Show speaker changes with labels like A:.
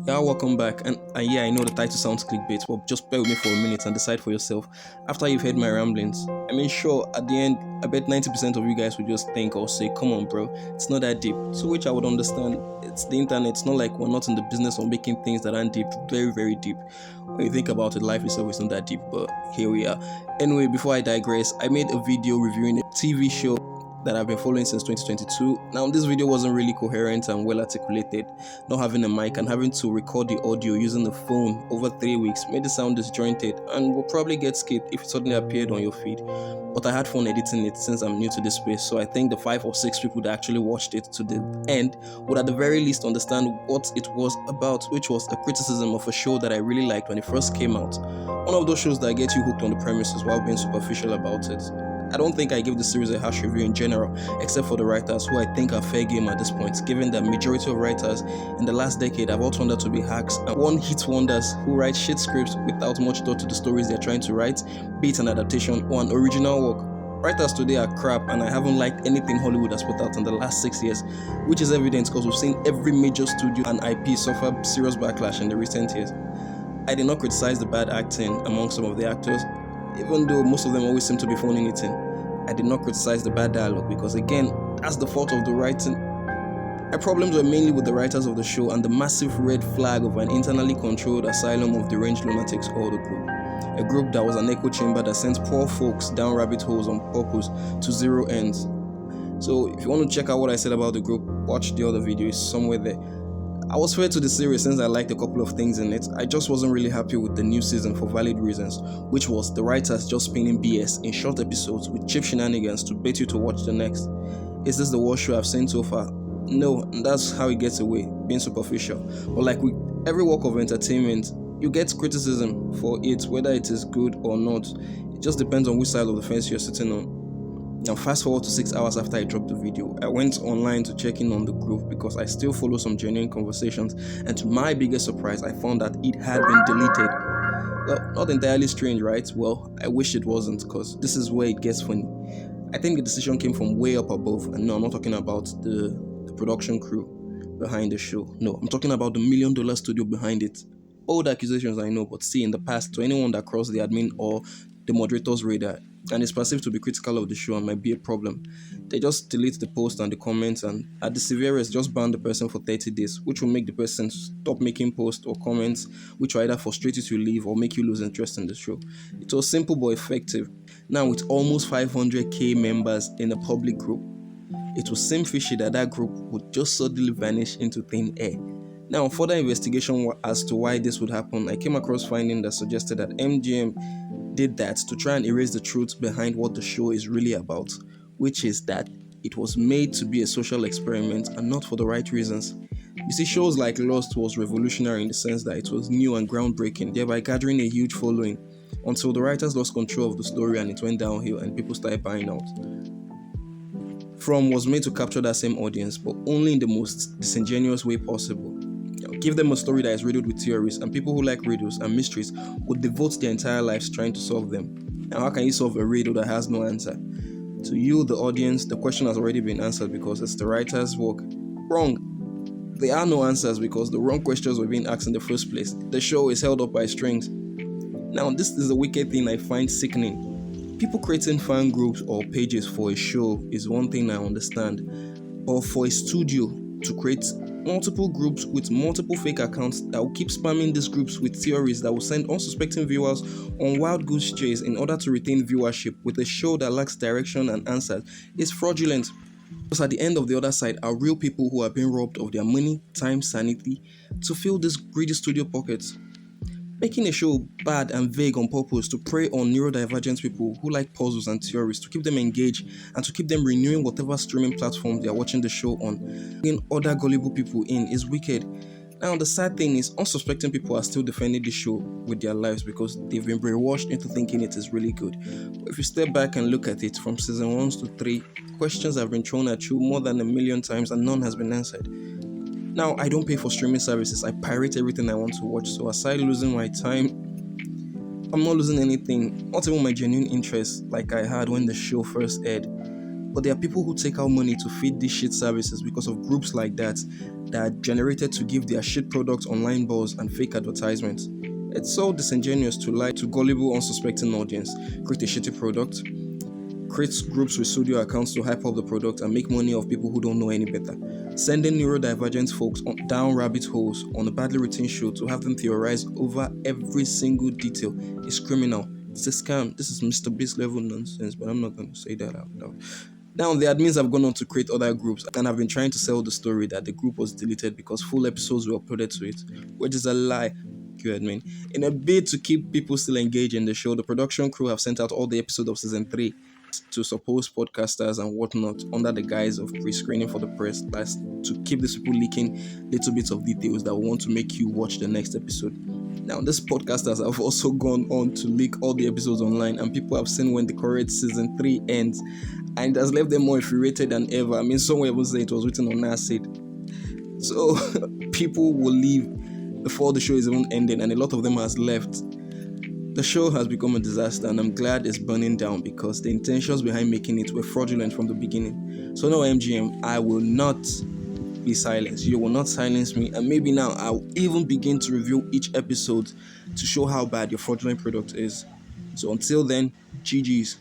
A: Yeah, welcome back. And yeah, I know the title sounds clickbait, but just bear with me for a minute and decide for yourself after you've heard my ramblings. I mean, sure, at the end, I bet 90% of you guys would just think or say, come on, bro, it's not that deep. To which I would understand, it's the internet. It's not like we're not in the business of making things that aren't deep, very, very deep. When you think about it, life itself is not that deep, but here we are. Anyway, before I digress, I made a video reviewing a TV show that I've been following since 2022. Now, this video wasn't really coherent and well articulated. Not having a mic and having to record the audio using the phone over 3 weeks made it sound disjointed and will probably get skipped if it suddenly appeared on your feed. But I had fun editing it since I'm new to this space, so I think the 5 or 6 people that actually watched it to the end would at the very least understand what it was about, which was a criticism of a show that I really liked when it first came out. One of those shows that get you hooked on the premises while being superficial about it. I don't think I give the series a harsh review in general, except for the writers, who I think are fair game at this point, given that majority of writers in the last decade have all turned out to be hacks and one-hit wonders who write shit scripts without much thought to the stories they're trying to write, be it an adaptation or an original work. Writers today are crap, and I haven't liked anything Hollywood has put out in the last 6 years, which is evident because we've seen every major studio and IP suffer serious backlash in the recent years. I did not criticize the bad acting among some of the actors, even though most of them always seem to be phoning it in. I did not criticize the bad dialogue because, again, that's the fault of the writing. My problems were mainly with the writers of the show and the massive red flag of an internally controlled asylum of deranged lunatics called the group. A group that was an echo chamber that sent poor folks down rabbit holes on purpose to zero ends. So if you want to check out what I said about the group, watch the other video, it's somewhere there. I was fair to the series since I liked a couple of things in it. I just wasn't really happy with the new season for valid reasons, which was the writers just spinning BS in short episodes with cheap shenanigans to bait you to watch the next. Is this the worst show I've seen so far? No, and that's how it gets away, being superficial. But like with every work of entertainment, you get criticism for it, whether it is good or not. It just depends on which side of the fence you're sitting on. Now, fast forward to 6 hours after I dropped the video, I went online to check in on the group because I still follow some genuine conversations, and to my biggest surprise, I found that it had been deleted. Well, not entirely strange, right? Well, I wish it wasn't, because this is where it gets funny. I think the decision came from way up above, and no, I'm not talking about the production crew behind the show. No, I'm talking about the $1 million studio behind it. Old accusations, I know, but see, in the past, to anyone that crossed the admin or the moderator's radar and is perceived to be critical of the show and might be a problem, they just delete the post and the comments, and at the severest just ban the person for 30 days, which will make the person stop making posts or comments, which will either frustrate you to leave or make you lose interest in the show. It was simple but effective. Now, with almost 500k members in a public group, it would seem fishy that group would just suddenly vanish into thin air. Now, further investigation as to why this would happen, I came across findings that suggested that MGM did that to try and erase the truth behind what the show is really about, which is that it was made to be a social experiment and not for the right reasons. You see, shows like Lost was revolutionary in the sense that it was new and groundbreaking, thereby gathering a huge following, until the writers lost control of the story and it went downhill and people started buying out. From was made to capture that same audience, but only in the most disingenuous way possible. Give them a story that is riddled with theories, and people who like riddles and mysteries would devote their entire lives trying to solve them. Now, how can you solve a riddle that has no answer? To you, the audience, the question has already been answered because it's the writer's work. Wrong. There are no answers because the wrong questions were being asked in the first place. The show is held up by strings. Now, this is the wicked thing I find sickening. People creating fan groups or pages for a show is one thing I understand, but for a studio to create multiple groups with multiple fake accounts that will keep spamming these groups with theories that will send unsuspecting viewers on wild goose chase in order to retain viewership with a show that lacks direction and answers is fraudulent. Because at the end of the other side are real people who are being robbed of their money, time, sanity to fill these greedy studio pockets. Making a show bad and vague on purpose to prey on neurodivergent people who like puzzles and theories to keep them engaged and to keep them renewing whatever streaming platform they are watching the show on, bringing other gullible people in is wicked. Now, the sad thing is, unsuspecting people are still defending the show with their lives because they've been brainwashed into thinking it is really good. But if you step back and look at it from season 1 to 3, questions have been thrown at you more than 1,000,000 times and none has been answered. Now, I don't pay for streaming services. I pirate everything I want to watch. So aside losing my time, I'm not losing anything. Not even my genuine interest like I had when the show first aired. But there are people who take out money to feed these shit services because of groups like that that are generated to give their shit products online buzz and fake advertisements. It's so disingenuous to lie to gullible, unsuspecting audience, create a shitty product, create groups with studio accounts to hype up the product and make money off people who don't know any better. Sending neurodivergent folks down rabbit holes on a badly written show to have them theorize over every single detail is criminal. It's a scam. This is Mr. Beast level nonsense, but I'm not going to say that out loud. Now, the admins have gone on to create other groups and have been trying to sell the story that the group was deleted because full episodes were uploaded to it, which is a lie. You admin. In a bid to keep people still engaged in the show, the production crew have sent out all the episodes of season 3 to supposed podcasters and whatnot under the guise of pre-screening for the press. That's to keep these people leaking little bits of details that will want to make you watch the next episode. Now, these podcasters have also gone on to leak all the episodes online, and people have seen when the correct season 3 ends, and it has left them more infuriated than ever. I mean, someone even said it was written on acid. So people will leave before the show is even ending, and a lot of them has left. The show has become a disaster, and I'm glad it's burning down because the intentions behind making it were fraudulent from the beginning. So now, MGM, I will not be silenced. You will not silence me, and maybe now I'll even begin to review each episode to show how bad your fraudulent product is. So until then, GG's.